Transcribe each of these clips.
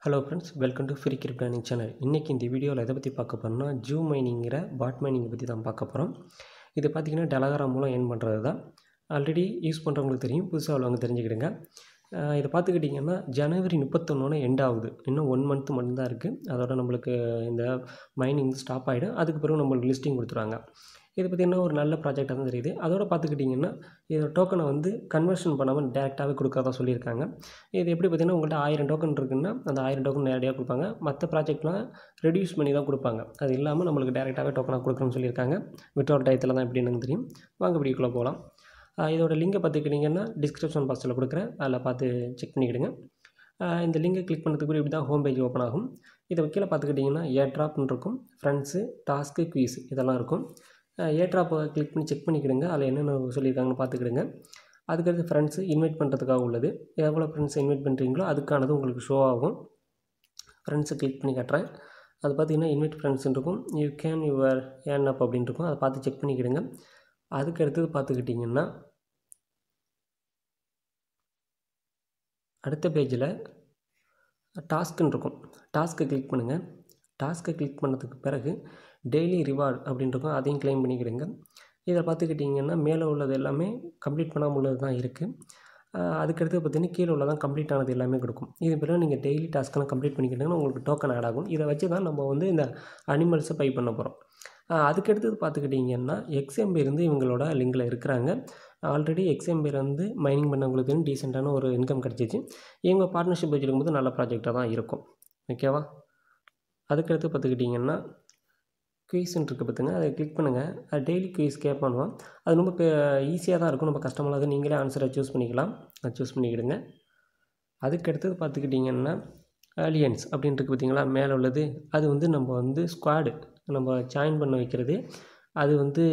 Hello friends, welcome to free crypto earning channel. இன்றைக்கி இந்த வீடியோவில் எதை பற்றி பார்க்க போகிறோம்னா, ஜூ மைனிங்கிற பாட் மைனிங்கை பற்றி தான் பார்க்க போகிறோம். இது பார்த்திங்கன்னா டெலகிராம் மூலம் ஏர்ன் பண்ணுறது தான். ஆல்ரெடி யூஸ் பண்ணுறவங்களுக்கு தெரியும், புதுசாக உள்ளவங்க தெரிஞ்சுக்கிடுங்க. இதை பார்த்துக்கிட்டிங்கன்னா ஜனவரி 31 எண்ட் ஆகுது. இன்னும் 1 மந்த் மட்டும்தான் இருக்குது. அதோட நம்மளுக்கு இந்த மைனிங் ஸ்டாப் ஆகிடும். அதுக்கு பிறகு நம்மளுக்கு லிஸ்டிங் கொடுத்துருவாங்க. இதை பார்த்திங்கன்னா ஒரு நல்ல ப்ராஜெக்டாக தான் தெரியுது. அதோட பார்த்துக்கிட்டிங்கன்னா இதோட டோக்கனை வந்து கன்வர்ஷன் பண்ணாமல் டேரெக்டாகவே கொடுக்கறதா சொல்லியிருக்காங்க. இது எப்படி பார்த்திங்கன்னா உங்கள்கிட்ட 1000 டோக்கன் இருக்குன்னா அந்த 1000 டோக்கன் நேரடியாக கொடுப்பாங்க. மற்ற ப்ராஜெக்ட்லாம் ரெடியூஸ் பண்ணி தான் கொடுப்பாங்க. அது இல்லாமல் நம்மளுக்கு டேரெக்டாகவே டோக்கனாக கொடுக்குறோன்னு சொல்லியிருக்காங்க. விட்ரால் டயத்தில் தான் எப்படின்னு எனக்கு தெரியும். வாங்க வீடியோக்குள்ளே போகலாம். இதோட லிங்கை பார்த்துக்கிட்டிங்கன்னா டிஸ்கிரிப்ஷன் பாக்ஸில் கொடுக்குறேன். அதில் பார்த்து செக் பண்ணிக்கிடுங்க. இந்த லிங்கை கிளிக் பண்ணுறதுக்கு இப்படி தான் ஹோம் பேஜ் ஓப்பன் ஆகும். இதை கீழே பார்த்துக்கிட்டிங்கன்னா ஏர் ட்ராப்னு இருக்கும், ஃப்ரெண்ட்ஸு, டாஸ்க்கு, குவீஸ் இதெல்லாம் இருக்கும். ஏர் ட்ராப்பை கிளிக் பண்ணி செக் பண்ணிக்கிடுங்க. அதில் என்னென்ன சொல்லியிருக்காங்கன்னு பார்த்துக்கிடுங்க. அதுக்கடுத்து ஃப்ரெண்ட்ஸு இன்வைட் பண்ணுறதுக்காக உள்ளது. எவ்வளோ ஃப்ரெண்ட்ஸ் இன்வைட் பண்ணுறீங்களோ அதுக்கானது உங்களுக்கு ஷோ ஆகும். ஃப்ரெண்ட்ஸை கிளிக் பண்ணி காட்டுறேன். அது பார்த்திங்கன்னா இன்வைட் ஃப்ரெண்ட்ஸ்ன்னு இருக்கும். யூ கேன் யுவர் ஏர்ன் அப் அப்படின்னு இருக்கும். அதை பார்த்து செக் பண்ணிக்கிடுங்க. அதுக்கு அடுத்தது பார்த்துக்கிட்டிங்கன்னா அடுத்த பேஜில் டாஸ்க்குன்னு இருக்கும். டாஸ்க்கை கிளிக் பண்ணுங்கள். டாஸ்க்கை கிளிக் பண்ணதுக்கு பிறகு டெய்லி ரிவார்டு அப்படின்னு இருக்கும். அதையும் கிளைம் பண்ணிக்கிடுங்க. இதை பார்த்துக்கிட்டிங்கன்னா மேலே உள்ளது எல்லாமே கம்ப்ளீட் பண்ணாமல் உள்ளது தான் இருக்குது. அதுக்கடுத்து பார்த்திங்கன்னா கீழே உள்ளதான் கம்ப்ளீட் ஆனது எல்லாமே கொடுக்கும். இது பிறகு நீங்கள் டெய்லி டாஸ்க்கெல்லாம் கம்ப்ளீட் பண்ணிக்கிட்டிங்கன்னா உங்களுக்கு டோக்கன் ஆட் ஆகும். இதை வச்சு தான் நம்ம வந்து இந்த அனிமல்ஸை பை பண்ண போகிறோம். அதுக்கடுத்தது பார்த்துக்கிட்டிங்கன்னா எக்ஸ்எம்பி வந்து இவங்களோட லிங்கில் இருக்கிறாங்க. ஆல்ரெடி எக்ஸ்எம்பி வந்து மைனிங் பண்ணவங்களுக்கு டீசெண்டான ஒரு இன்கம் கிடச்சிச்சு. இவங்க பார்ட்னர்ஷிப் வச்சுருக்கும்போது நல்ல ப்ராஜெக்டாக தான் இருக்கும். ஓகேவா? அதுக்கடுத்து பார்த்துக்கிட்டிங்கன்னா குவீஸ்ன்னு இருக்குது பார்த்துங்க. அதை கிளிக் பண்ணுங்கள். அது டெய்லி குவீஸ் கேட்பானுவா. அது ரொம்ப ஈஸியாக தான் இருக்கும். நம்ம கஷ்டமெல்லாம் அது நீங்களே ஆன்சரை சூஸ் பண்ணிக்கலாம். அதை சூஸ் பண்ணிக்கிடுங்க. அதுக்கடுத்தது பார்த்துக்கிட்டிங்கன்னா அலியன்ஸ் அப்படின்ட்டு பார்த்திங்களா மேலே உள்ளது. அது வந்து நம்ம வந்து ஸ்குவாடு நம்ம ஜாயின் பண்ண வைக்கிறது. அது வந்து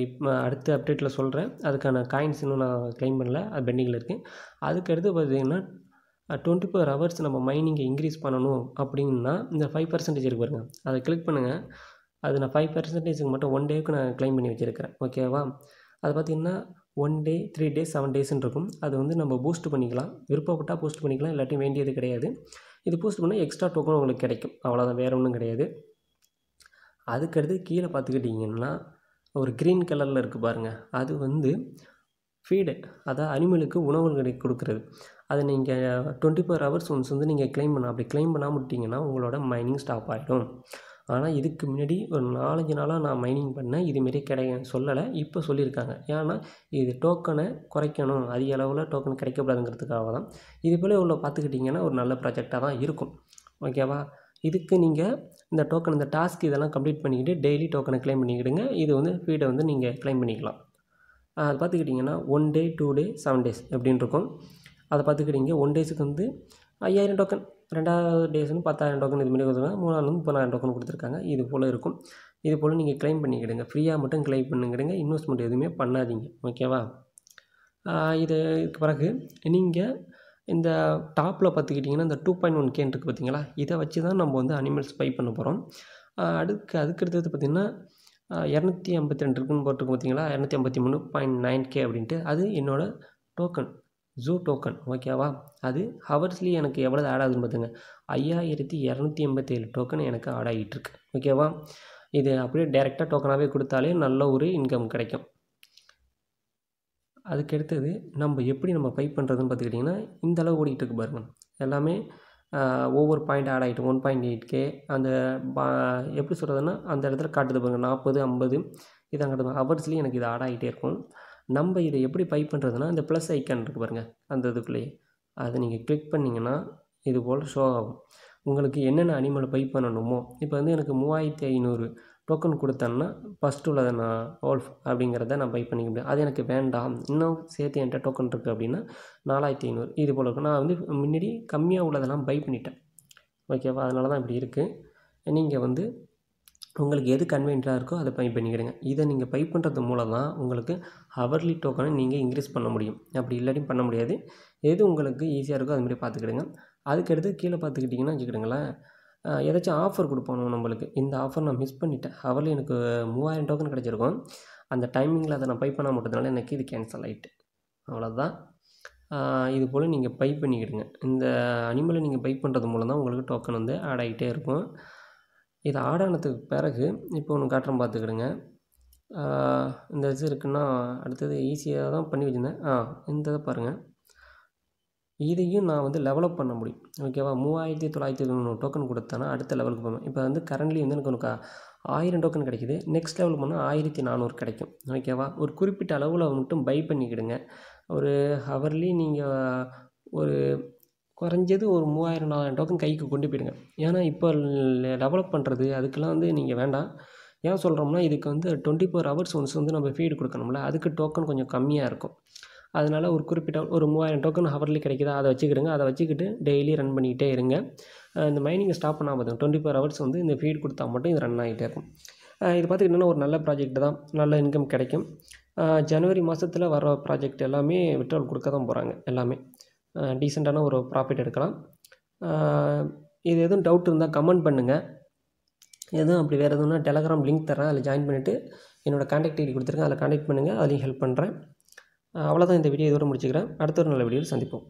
இப்போ அடுத்த அப்டேட்டில் சொல்கிறேன். அதுக்கான காயின்ஸ் இன்னும் நான் கிளைம் பண்ணல. அது பெண்டிங்கில் இருக்குது. அதுக்கடுத்து பார்த்திங்கன்னா 24 ஹவர்ஸ் நம்ம மைனிங்கை இன்க்ரீஸ் பண்ணணும் அப்படின்னா இந்த 5% இருக்கு பாருங்கள். அதை கிளிக் பண்ணுங்கள். அது நான் 5%க்கு மட்டும் 1 டேக்கு நான் கிளைம் பண்ணி வச்சுருக்கிறேன். ஓகேவா? அது பார்த்திங்கன்னா 1 டே, 3 டேஸ், 7 டேஸ்ன்னு இருக்கும். அது வந்து நம்ம பூஸ்ட் பண்ணிக்கலாம். விருப்பப்பட்டால் பூஸ்ட் பண்ணிக்கலாம், இல்லாட்டி வேண்டியது கிடையாது. இது பூஸ்ட் பண்ணால் எக்ஸ்ட்ரா டோக்கன் உங்களுக்கு கிடைக்கும். அவ்வளோதான், வேறு ஒன்றும் கிடையாது. அதுக்கடுத்து கீழே பார்த்துக்கிட்டிங்கன்னா ஒரு க்ரீன் கலரில் இருக்குது பாருங்கள். அது வந்து ஃபீடு, அதாவது அனிமலுக்கு உணவு கொடுக்குறது. அதை நீங்கள் 24 ஹவர்ஸ் ஒன்ஸ் வந்து நீங்கள் கிளைம் பண்ணலாம். அப்படி கிளைம் பண்ணாமல் விட்டிங்கன்னா உங்களோட மைனிங் ஸ்டாப் ஆகிடும். ஆனால் இதுக்கு முன்னாடி ஒரு 4-5 நாளாக நான் மைனிங் பண்ணேன். இதுமாரி சொல்லலை, இப்போ சொல்லியிருக்காங்க. ஏன்னா இது டோக்கனை குறைக்கணும், அதிக அளவில் டோக்கன் கிடைக்கக்கூடாதுங்கிறதுக்காக தான். இது போல் உள்ள பார்த்துக்கிட்டிங்கன்னா ஒரு நல்ல ப்ராஜெக்டாக தான் இருக்கும். ஓகேவா? இதுக்கு நீங்கள் இந்த டோக்கன், இந்த டாஸ்க் இதெல்லாம் கம்ப்ளீட் பண்ணிக்கிட்டு டெய்லி டோக்கனை கிளைம் பண்ணிக்கிடுங்க. இது வந்து ஃபீடை வந்து நீங்கள் கிளைம் பண்ணிக்கலாம். அது பார்த்துக்கிட்டிங்கன்னா 1 டே, 2 டே, 7 டேஸ் எப்படின்னு இருக்கும். அதை பார்த்துக்கிட்டிங்க. 1 டேஸுக்கு வந்து 5000 டோக்கன், 2வது டேஸ் வந்து 10,000 டோக்கன் இதுமாரி கொடுத்துருக்காங்க. 3 நாள் வந்து 30,000 டோக்கன் கொடுத்துருக்காங்க. இது போல் இருக்கும். இது போல் நீங்கள் கிளைம் பண்ணிக்கிடுங்க. ஃப்ரீயாக மட்டும் கிளைம் பண்ணிக்கிடுங்க. இன்வெஸ்ட்மெண்ட் எதுவுமே பண்ணாதீங்க. ஓகேவா? இதுக்கு பிறகு நீங்கள் இந்த டாப்பில் பார்த்துக்கிட்டிங்கன்னா இந்த 2.1K இருக்குது பார்த்தீங்களா? இதை வச்சு தான் நம்ம வந்து அனிமல்ஸ் பை பண்ண போகிறோம். அதுக்கடுத்தது பார்த்திங்கன்னா 252 இருக்குன்னு போட்டிருக்கு பார்த்தீங்களா? 253.9K அப்படின்ட்டு. அது என்னோடய டோக்கன், ஜூ டோக்கன். ஓகேவா? அது ஹவர்ஸ்லி எனக்கு எவ்வளோ ஆட் ஆகுதுன்னு பார்த்துங்க. 5287 டோக்கன் எனக்கு ஆட் ஆகிட்டுருக்கு. ஓகேவா? இது அப்படியே டேரெக்டாக டோக்கனாகவே கொடுத்தாலே நல்ல ஒரு இன்கம் கிடைக்கும். அதுக்கடுத்தது நம்ம எப்படி நம்ம பை பண்ணுறதுன்னு பார்த்துக்கிட்டிங்கன்னா இந்த அளவு ஓடிக்கிட்டு இருக்கு பாருங்கள். எல்லாமே ஒவ்வொரு பாயிண்ட் ஆட் ஆகிட்டு 1.8K. அந்த எப்படி சொல்கிறதுன்னா அந்த இடத்துல காட்டுது பாருங்கள் 40, 50 இதான் காட்டுது. ஹவர்ஸ்லேயும் எனக்கு இது ஆட் ஆகிட்டே இருக்கும். நம்ம இதை எப்படி பை பண்ணுறதுன்னா இந்த ப்ளஸ் ஐக்கான் இருக்குது பாருங்கள், அந்த இதுக்குள்ளேயே அதை நீங்கள் கிளிக் பண்ணிங்கன்னா இது போல் ஷோ ஆகும். உங்களுக்கு என்னென்ன அனிமலை பை பண்ணணுமோ, இப்போ வந்து எனக்கு 3500 டோக்கன் கொடுத்தேன்னா ஃபஸ்ட்டு உள்ளதை நான் ஓல்ஃப் அப்படிங்கிறத நான் பை பண்ணிக்க முடியும். அது எனக்கு வேண்டாம், இன்னும் சேர்த்து என்கிட்ட டோக்கன் இருக்குது அப்படின்னா 4500 இது போல் இருக்கும். நான் வந்து முன்னாடி கம்மியாக உள்ளதெல்லாம் பை பண்ணிட்டேன். ஓகேவா? அதனால தான் இப்படி இருக்குது. நீங்கள் வந்து உங்களுக்கு எது கன்வீனியண்ட்டாக இருக்கோ அதை பை பண்ணிக்கிடுங்க. இதை நீங்கள் பை பண்ணுறது மூலம் தான் உங்களுக்கு ஹவர்லி டோக்கனை நீங்கள் இன்க்ரீஸ் பண்ண முடியும். அப்படி இல்லாட்டியும் பண்ண முடியாது. எது உங்களுக்கு ஈஸியாக இருக்கோ அதுமாதிரி பார்த்துக்கிடுங்க. அதுக்கடுத்து கீழே பார்த்துக்கிட்டிங்கன்னா வச்சுக்கிடுங்களேன், ஏதாச்சும் ஆஃபர் கொடுப்பானோ நம்மளுக்கு. இந்த ஆஃபர் நான் மிஸ் பண்ணிட்டேன். ஹவர்லி எனக்கு 3000 டோக்கன் கிடச்சிருக்கும். அந்த டைமிங்கில் அதை நான் பை பண்ண மாட்டதுனால எனக்கு இது கேன்சல் ஆகிட்டு. அவ்வளோதான். இது போல் நீங்கள் பை பண்ணிக்கிடுங்க. இந்த அனிமலை நீங்கள் பை பண்ணுறது மூலம் தான் உங்களுக்கு டோக்கன் வந்து ஆட் ஆகிட்டே இருக்கும். இது ஆட் ஆனதுக்கு பிறகு இப்போ ஒன்று காட்டுறேன் பார்த்துக்கிடுங்க. இந்த இது இருக்குன்னா அடுத்தது ஈஸியாக தான் பண்ணி வச்சுருந்தேன். இந்த இதை பாருங்கள். இதையும் நான் வந்து டெவலப் பண்ண முடியும். ஓகேவா? 3990 டோக்கன் கொடுத்தேன்னா அடுத்த லெவலுக்கு போவேன். இப்போ வந்து கரண்ட்லி வந்து எனக்கு 1000 டோக்கன் கிடைக்குது. நெக்ஸ்ட் லெவல் போனால் 1400 கிடைக்கும். ஓகேவா? ஒரு குறிப்பிட்ட அளவில் மட்டும் பை பண்ணிக்கிடுங்க. ஒரு ஹவர்லி நீங்கள் ஒரு குறைஞ்சது ஒரு 3000 4000 டோக்கன் கைக்கு கொண்டு போயிடுங்க. ஏன்னா இப்போ டெவலப் பண்ணுறது அதுக்கெல்லாம் வந்து நீங்கள் வேண்டாம். ஏன் சொல்கிறோம்னா இதுக்கு வந்து 24 ஹவர்ஸ் ஒன்ஸ் வந்து நம்ம ஃபீடு கொடுக்கணும்ல, அதுக்கு டோக்கன் கொஞ்சம் கம்மியாக இருக்கும். அதனால் ஒரு குறிப்பிட்ட ஒரு 3000 டோக்கன் ஹவர்லி கிடைக்குதா அதை வச்சுக்கிடுங்க. அதை வச்சுக்கிட்டு டெய்லி ரன் பண்ணிக்கிட்டே இருங்க. இந்த மைனிங்கை ஸ்டாப் பண்ணாமல் பார்த்துங்க. 24 ஹவர்ஸ் வந்து இந்த ஃபீட் கொடுத்தா மட்டும் இது ரன் ஆகிட்டே இருக்கும். இது பார்த்துக்கிட்டோன்னா ஒரு நல்ல ப்ராஜெக்ட் தான். நல்ல இன்கம் கிடைக்கும். ஜனவரி மாதத்தில் வர ப்ராஜெக்ட் எல்லாமே விட்ரால் கொடுக்க தான் போகிறாங்க. எல்லாமே டீசெண்டான ஒரு ப்ராஃபிட் எடுக்கலாம். இது எதுவும் டவுட் இருந்தால் கமெண்ட் பண்ணுங்கள். எதுவும் அப்படி வேறு எதுவும்னா டெலகிராம் லிங்க் தரேன், அதில் ஜாயின் பண்ணிவிட்டு என்னோடய கான்டாக்ட் ஐடி கொடுத்துருக்கேன், அதில் கான்டாக்ட் பண்ணுங்கள். அதுலேயும் ஹெல்ப் பண்ணுறேன். அவ்வளோதான். இந்த வீடியோ இதோட முடிச்சுக்கிறேன். அடுத்த ஒரு நல்ல வீடியோவில் சந்திப்போம்.